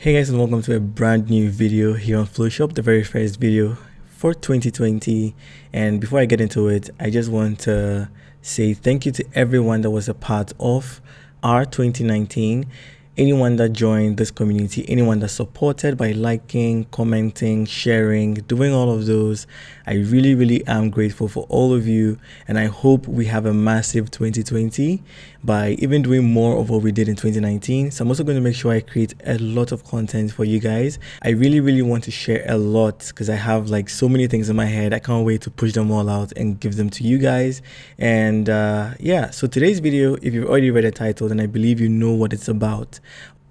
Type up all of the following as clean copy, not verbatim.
Hey guys, and welcome to a brand new video here on Phloshop, the very first video for 2020. And before I get into it, I just want to say thank you to everyone that was a part of our 2019. Anyone that joined this community, anyone that supported by liking, commenting, sharing, doing all of those. I really am grateful for all of you, and I hope we have a massive 2020 by even doing more of what we did in 2019. So I'm also going to make sure I create a lot of content for you guys. I really want to share a lot because I have like so many things in my head. I can't wait to push them all out and give them to you guys. And yeah, so today's video, if you've already read the title, then I believe you know what it's about.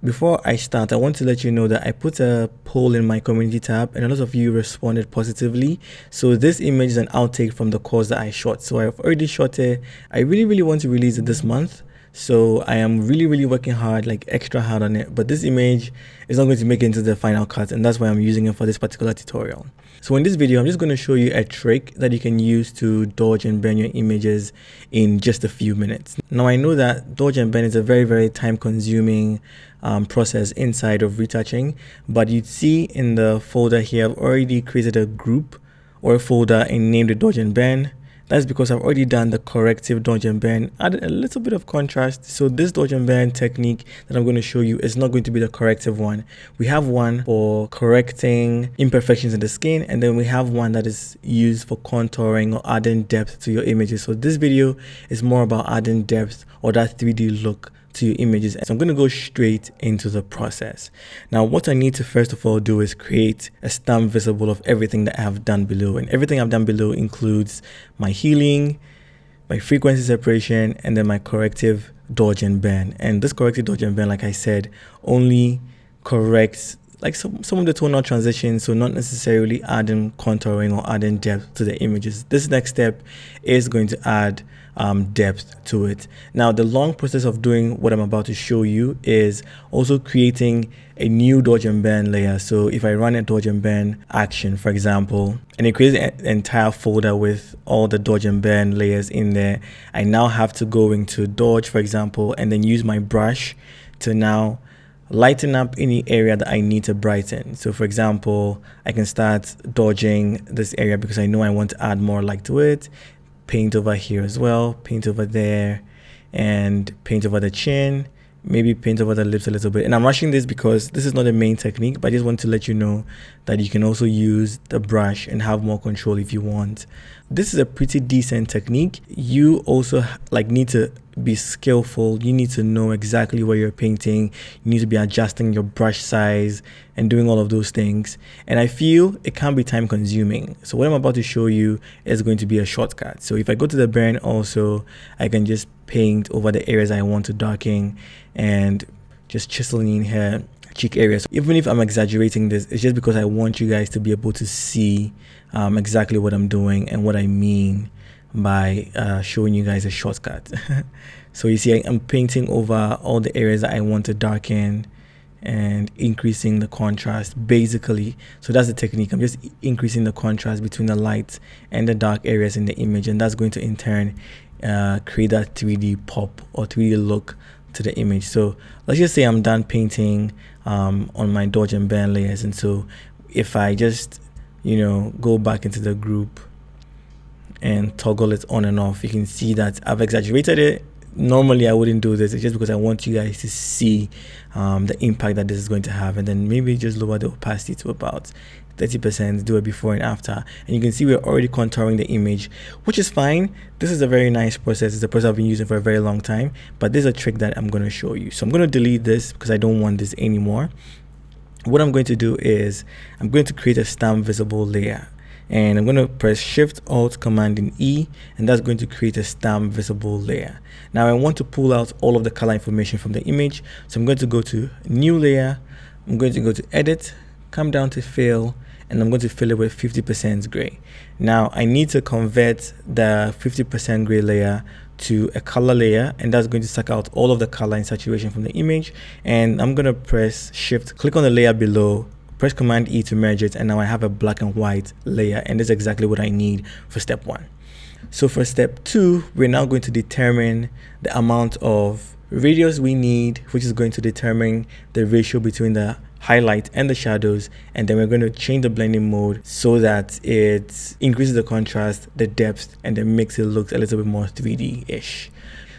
Before I start, I want to let you know that I put a poll in my community tab and a lot of you responded positively. So this image is an outtake from the course that I shot. So I've already shot it. I really want to release it this month. So I am really working hard, like extra hard on it. But this image is not going to make it into the final cut, and that's why I'm using it for this particular tutorial. So in this video, I'm just going to show you a trick that you can use to dodge and burn your images in just a few minutes. Now I know that dodge and burn is a very time consuming process inside of retouching, but you'd see in the folder here, I've already created a group or a folder and named it dodge and burn. That's because I've already done the corrective dodge and burn, added a little bit of contrast. So this dodge and burn technique that I'm going to show you is not going to be the corrective one. We have one for correcting imperfections in the skin, and then we have one that is used for contouring or adding depth to your images. So this video is more about adding depth or that 3D look to your images. So I'm going to go straight into the process. Now what I need to first of all do is create a stamp visible of everything that I have done below, and everything I've done below includes my healing, my frequency separation, and then my corrective dodge and burn. And this corrective dodge and burn, like I said, only corrects like some of the tonal transitions, so not necessarily adding contouring or adding depth to the images. This next step is going to add depth to it. Now the long process of doing what I'm about to show you is also creating a new dodge and burn layer. So if I run a dodge and burn action, for example, and it creates an entire folder with all the dodge and burn layers in there, I now have to go into dodge, for example, and then use my brush to now lighten up any area that I need to brighten. So for example, I can start dodging this area because I know I want to add more light to it. Paint over here as well, paint over there, and paint over the chin, maybe paint over the lips a little bit. And I'm rushing this because this is not the main technique, but I just want to let you know that you can also use the brush and have more control if you want. This is a pretty decent technique. You also need to be skillful. You need to know exactly where you're painting. You need to be adjusting your brush size and doing all of those things. And I feel it can be time consuming. So what I'm about to show you is going to be a shortcut. So if I go to the burn also, I can just paint over the areas I want to darken and just chiseling in here cheek areas. Even if I'm exaggerating this, it's just because I want you guys to be able to see exactly what I'm doing and what I mean by showing you guys a shortcut. So you see I'm painting over all the areas that I want to darken and increasing the contrast basically. So that's the technique. I'm just increasing the contrast between the light and the dark areas in the image, and that's going to in turn create that 3D pop or 3D look to the image. So let's just say I'm done painting on my dodge and burn layers, and so if I just go back into the group and toggle it on and off, you can see that I've exaggerated it. Normally I wouldn't do this. It's just because I want you guys to see the impact that this is going to have, and then maybe just lower the opacity to about 30%, do it before and after, and you can see we're already contouring the image, which is fine. This is a very nice process. It's a process I've been using for a very long time, but this is a trick that I'm going to show you. So I'm going to delete this because I don't want this anymore. What I'm going to do is I'm going to create a stamp visible layer, and I'm going to press Shift Alt Command and E, and that's going to create a stamp visible layer. Now I want to pull out all of the color information from the image, so I'm going to go to New Layer. I'm going to go to Edit, come down to Fill, and I'm going to fill it with 50% gray. Now I need to convert the 50% gray layer to a color layer, and that's going to suck out all of the color and saturation from the image. And I'm going to press Shift, click on the layer below, press Command E to merge it, and now I have a black and white layer, and that's exactly what I need for step 1. So for step 2, we're now going to determine the amount of radius we need, which is going to determine the ratio between the highlight and the shadows, and then we're going to change the blending mode so that it increases the contrast, the depth, and then makes it look a little bit more 3D-ish.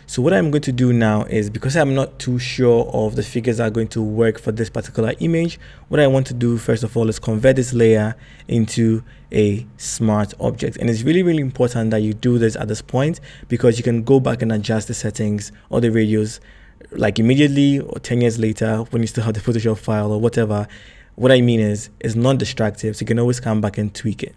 So what I'm going to do now is, because I'm not too sure of the figures that are going to work for this particular image, what I want to do first of all is convert this layer into a smart object. And it's really, really important that you do this at this point, because you can go back and adjust the settings or the radius like immediately or 10 years later when you still have the Photoshop file or whatever. What I mean is, it's non-destructive, so you can always come back and tweak it.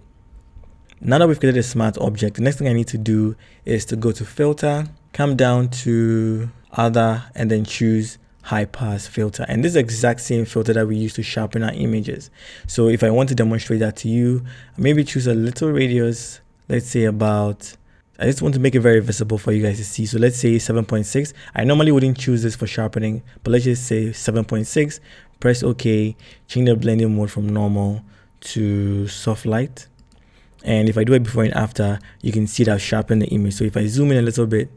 Now that we've created a smart object, the next thing I need to do is to go to filter, come down to other, and then choose high pass filter. And this is the exact same filter that we use to sharpen our images. So if I want to demonstrate that to you, maybe choose a little radius, let's say about, I just want to make it very visible for you guys to see. So let's say 7.6. I normally wouldn't choose this for sharpening, but let's just say 7.6. Press OK, change the blending mode from normal to soft light. And if I do it before and after, you can see that I've sharpened the image. So if I zoom in a little bit,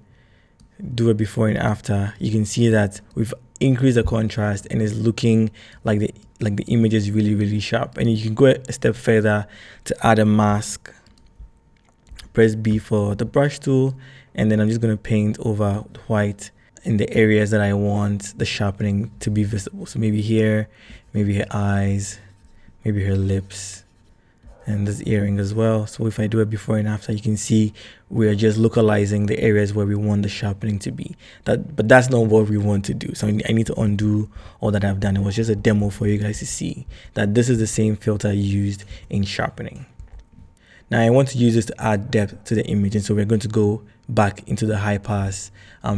do it before and after, you can see that we've increased the contrast and it's looking like the image is really, really sharp. And you can go a step further to add a mask. Press B for the brush tool, and then I'm just going to paint over white in the areas that I want the sharpening to be visible. So maybe here, maybe her eyes, maybe her lips, and this earring as well. So if I do it before and after, you can see we are just localizing the areas where we want the sharpening to be. But that's not what we want to do. So I need to undo all that I've done. It was just a demo for you guys to see that this is the same filter used in sharpening. Now I want to use this to add depth to the image, and so we're going to go back into the high pass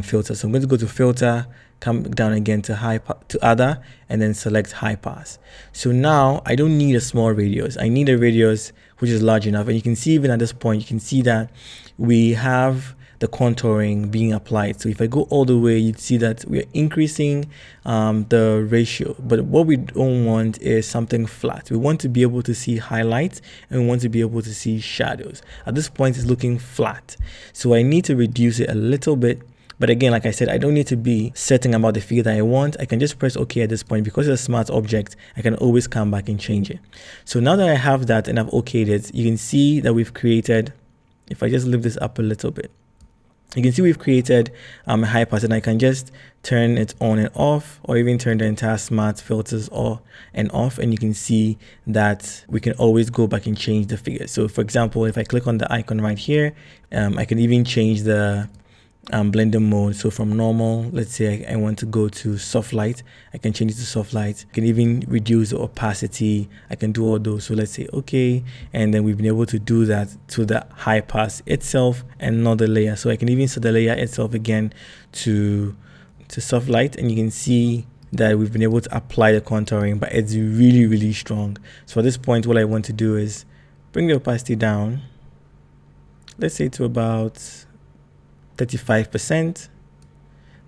filter. So I'm going to go to filter, come down again to other, and then select high pass. So now I don't need a small radius. I need a radius which is large enough. And you can see even at this point, you can see that we have the contouring being applied. So if I go all the way, you'd see that we're increasing the ratio. But what we don't want is something flat. We want to be able to see highlights, and we want to be able to see shadows. At this point, it's looking flat. So I need to reduce it a little bit. But again, like I said, I don't need to be certain about the figure that I want. I can just press OK at this point. Because it's a smart object, I can always come back and change it. So now that I have that and I've okayed it, you can see that we've created, if I just lift this up a little bit, you can see we've created a high pass, and I can just turn it on and off, or even turn the entire smart filters on and off, and you can see that we can always go back and change the figure. So for example, if I click on the icon right here, I can even change the blending mode. So from normal, let's say I want to go to soft light, I can change it to soft light. I can even reduce the opacity. I can do all those. So let's say okay, and then we've been able to do that to the high pass itself and not the layer. So I can even set the layer itself again to soft light, and you can see that we've been able to apply the contouring, but it's really, really strong. So at this point, what I want to do is bring the opacity down, let's say to about 35%,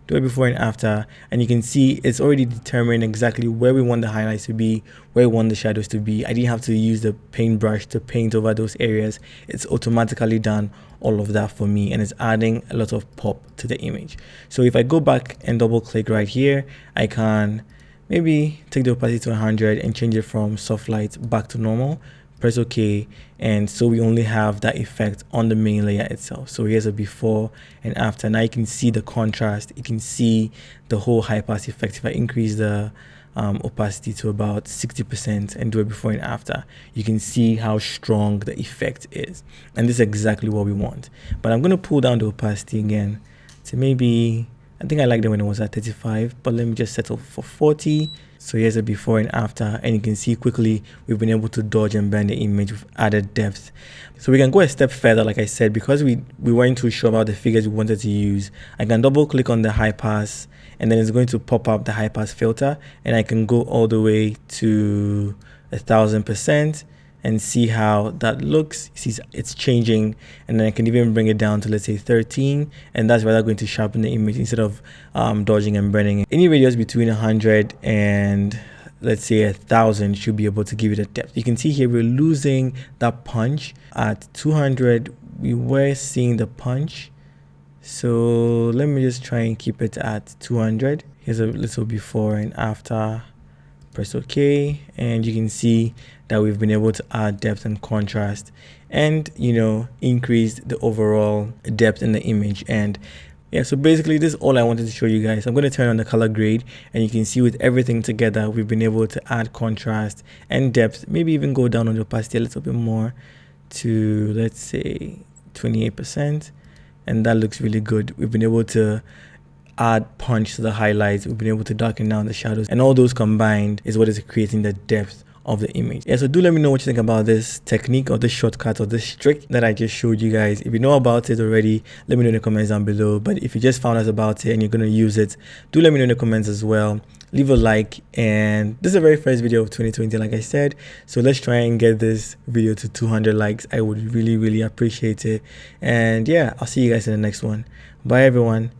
do it before and after, and you can see it's already determined exactly where we want the highlights to be, where we want the shadows to be. I didn't have to use the paintbrush to paint over those areas. It's automatically done all of that for me, and it's adding a lot of pop to the image. So if I go back and double click right here, I can maybe take the opacity to 100 and change it from soft light back to normal. Press OK, and so we only have that effect on the main layer itself. So here's a before and after. Now you can see the contrast, you can see the whole high pass effect. If I increase the opacity to about 60% and do it before and after, you can see how strong the effect is, and this is exactly what we want. But I'm going to pull down the opacity again to maybe, I think I liked it when it was at 35, but let me just settle for 40. So here's a before and after, and you can see quickly we've been able to dodge and bend the image with added depth. So we can go a step further, like I said, because we weren't too sure about the figures we wanted to use. I can double click on the high pass, and then it's going to pop up the high pass filter, and I can go all the way to 1000% and see how that looks. See, it's changing, and then I can even bring it down to, let's say, 13, and that's rather going to sharpen the image instead of dodging and burning. Any radius between 100 and, let's say, 1000 should be able to give it a depth. You can see here we're losing that punch. At 200 we were seeing the punch, so let me just try and keep it at 200. Here's a little before and after. press OK, and you can see that we've been able to add depth and contrast, and increase the overall depth in the image. And yeah, so basically this is all I wanted to show you guys. I'm going to turn on the color grade, and you can see with everything together we've been able to add contrast and depth, maybe even go down on the opacity a little bit more to, let's say, 28%, and that looks really good. We've been able to add punch to the highlights, we've been able to darken down the shadows, and all those combined is what is creating the depth of the image. Yeah, so do let me know what you think about this technique or this shortcut or this trick that I just showed you guys. If you know about it already, let me know in the comments down below. But if you just found out about it and you're going to use it, do let me know in the comments as well. Leave a like, and this is the very first video of 2020, like I said, so let's try and get this video to 200 likes. I would really appreciate it. And yeah, I'll see you guys in the next one. Bye everyone.